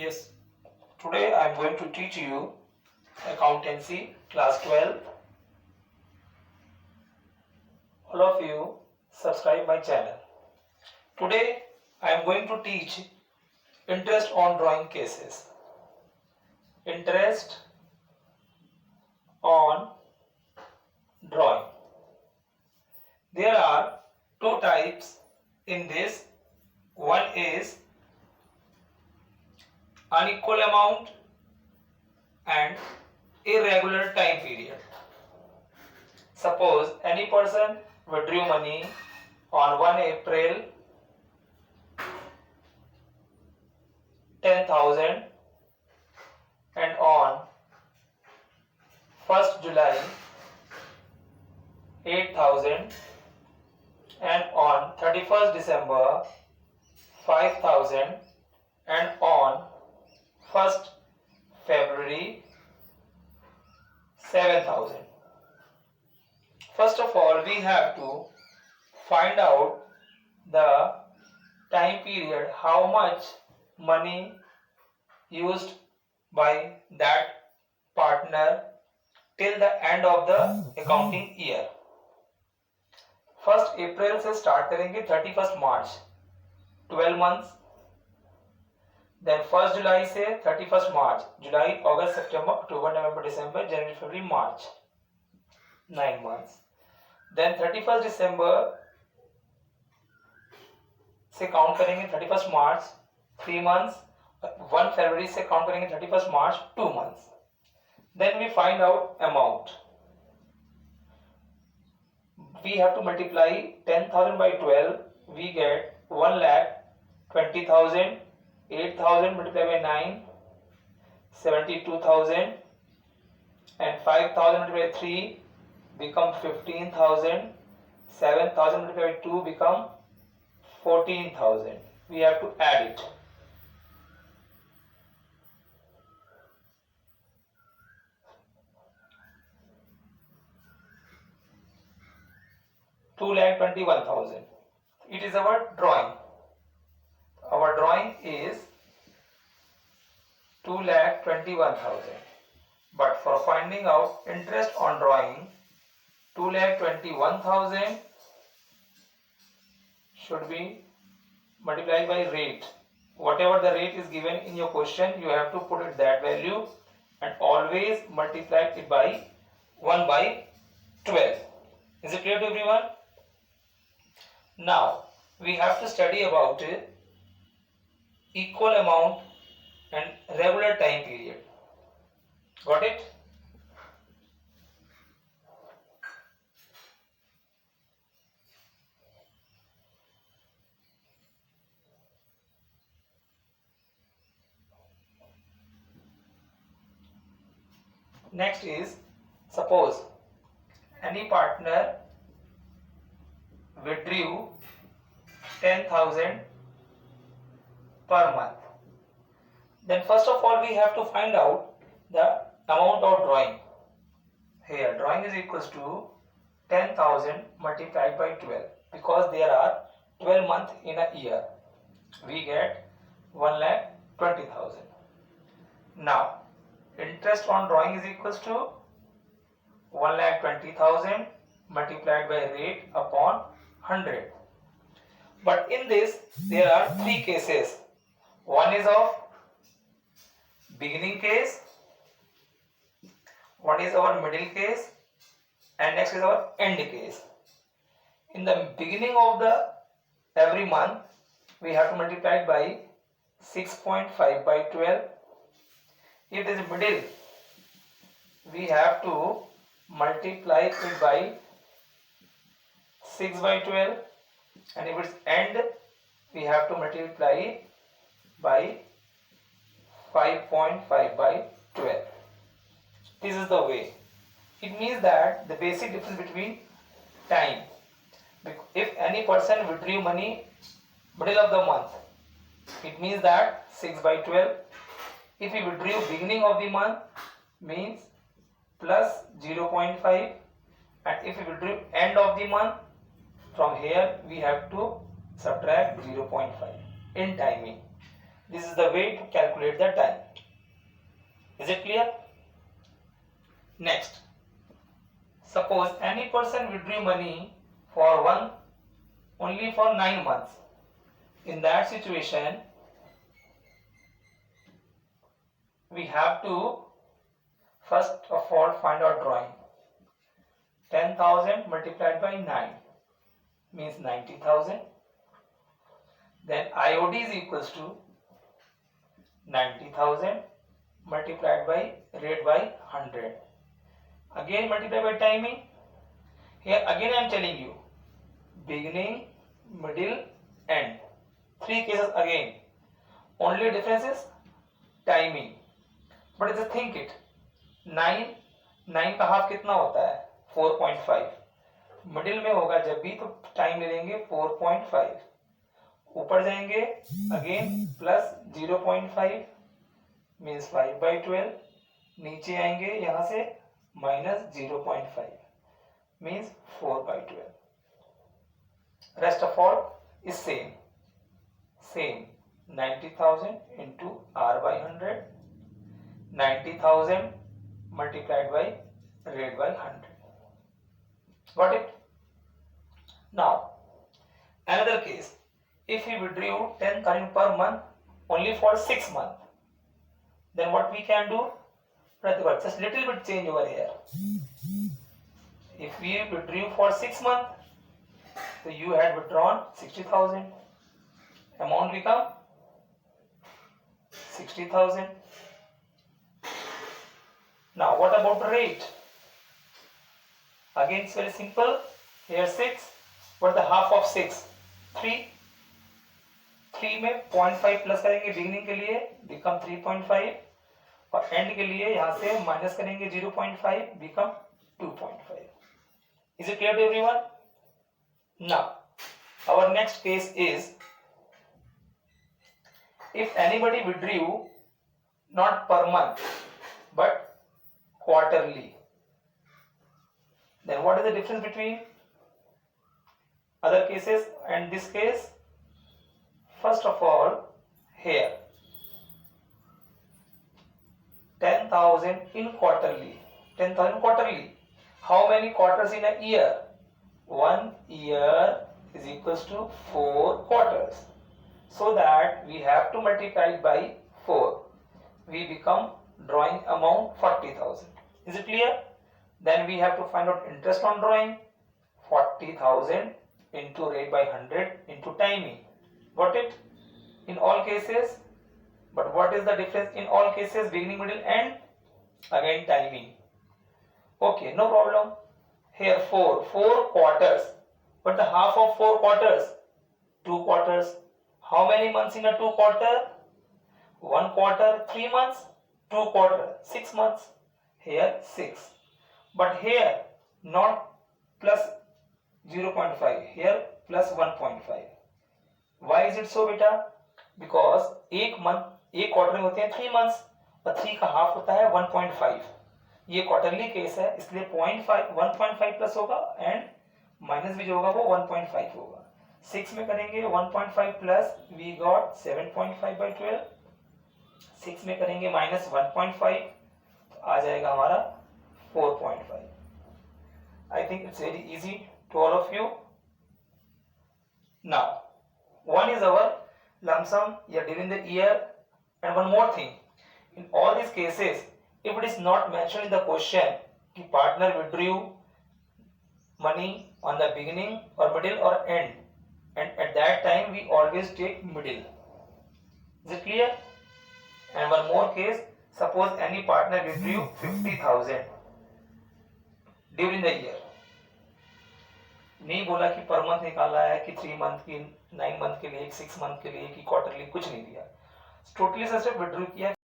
Yes, today I am going to teach you accountancy class 12. All of you subscribe my channel. Today I am going to teach interest on drawing cases. Interest on drawing. There are two types in this. One is unequal amount and irregular time period. Suppose any person withdrew money on 1 April 10,000 and on 1st July 8,000 and on 31st December 5,000 and on 1st February 7,000. First of all, we have to find out the time period, how much money used by that partner till the end of the accounting year. 1st April से start करेंगे 31st March 12 months. Then 1st July से 31st March, July, August, September, October, November, December, January, February, March, 9 months. Then 31st December से count करेंगे 31st March 3 months, 1 February से count करेंगे 31st March 2 months. Then we find out amount. We have to multiply 10,000 by 12. We get 1,20,000. 8,000 multiplied by 9, 72,000, and 5,000 multiplied by 3 become 15,000. 7,000 multiplied by 2 become 14,000. We have to add it. $2,21,000. It is our drawing. Our drawing is 2,21,000. But for finding out interest on drawing, 2,21,000 should be multiplied by rate. Whatever the rate is given in your question, you have to put it that value and always multiply it by 1 by 12. Is it clear to everyone? Now we have to study about equal amount and regular time period. Got it? Next is, suppose any partner withdrew 10,000 per month. Then first of all we have to find out the amount of drawing. Here drawing is equals to 10,000 multiplied by 12, because there are 12 months in a year. We get 1,20,000. Now interest on drawing is equals to 1,20,000 multiplied by rate upon 100. But in this there are three cases. One is of beginning case, one is our middle case, and next is our end case. In the beginning of the every month we have to multiply it by 6.5 by 12. If it is middle, we have to multiply it by 6 by 12, and if it's end, we have to multiply it by 5.5 by 12. This is the way. It means that the basic difference between time. If any person withdrew money middle of the month, it means that 6 by 12. If he withdrew beginning of the month, means plus 0.5, and if he withdrew end of the month, from here we have to subtract 0.5 in timing. This is the way to calculate the time. Is it clear? Next, suppose any person withdrew money for only for 9 months. In that situation, we have to first of all find out drawing. 10,000 multiplied by 9 means 90,000. Then IOD is equals to 90,000 multiplied by rate by 100. Again multiply by timing. Here again I am telling you beginning, middle, end. 3 cases again. Only difference is timing. But just think it. 9 का half कितना होता है? 4.5. Middle में होगा जब भी तो time ले लेंगे 4.5. ऊपर जाएंगे अगेन प्लस 0.5 मीन्स 5/12. नीचे आएंगे यहाँ से minus 0.5 means 4/12. Rest of all is same 90,000 into R/100. 90,000 multiplied by rate by 100. Got it? Now, another case. If we withdrew 10,000 per month only for 6 months, then what we can do? Just little bit change over here. If we withdrew for 6 months, so you had withdrawn 60,000. Amount become 60,000. Now what about the rate? Again it's very simple. Here 6. What is the half of 6? 3. 3 में 0.5 plus करेंगे beginning के लिए become 3.5 और and के लिए यहाँ से minus करेंगे 0.5 become 2.5. Is it clear to everyone? Now our next case is if anybody withdrew not per month but quarterly, then what is the difference between other cases and this case? First of all, here 10,000 in quarterly. 10,000 quarterly. How many quarters in a year? 1 year is equals to 4 quarters. So that we have to multiply it by 4. We become drawing amount 40,000. Is it clear? Then we have to find out interest on drawing. 40,000 into rate by 100 into timing. Got it? In all cases. But what is the difference in all cases? Beginning, middle, end. Again timing. Okay, no problem. Here 4 quarters. But the half of 4 quarters? 2 quarters. How many months in a 2 quarter? 1 quarter 3 months. 2 quarter 6 months. Here 6. But here not plus 0.5. Here plus 1.5. Why is it so beta? Because एक quarter में होते हैं 3 months और 3 का half होता है 1.5. ये quarterly case है इसलिए 1.5 प्लस होगा एंड माइनस भी जो होगा वो 1.5 होगा. 6 में करेंगे 1.5 प्लस वी गॉट 7.5/12. 6 में करेंगे माइनस 1.5 तो आ जाएगा हमारा 4.5. I think it's very easy to all of you. Now, one is our lump sum during the year, and one more thing. In all these cases, if it is not mentioned in the question, the partner withdrew money on the beginning or middle or end, and at that time we always take middle. Is it clear? And one more case, suppose any partner withdrew 50,000 during the year. नहीं बोला कि per month निकाला है कि 3 month की 9 month के लिए 6 month के लिए कि क्वार्टरली कुछ नहीं दिया. टोटली सिर्फ विड्रॉ किया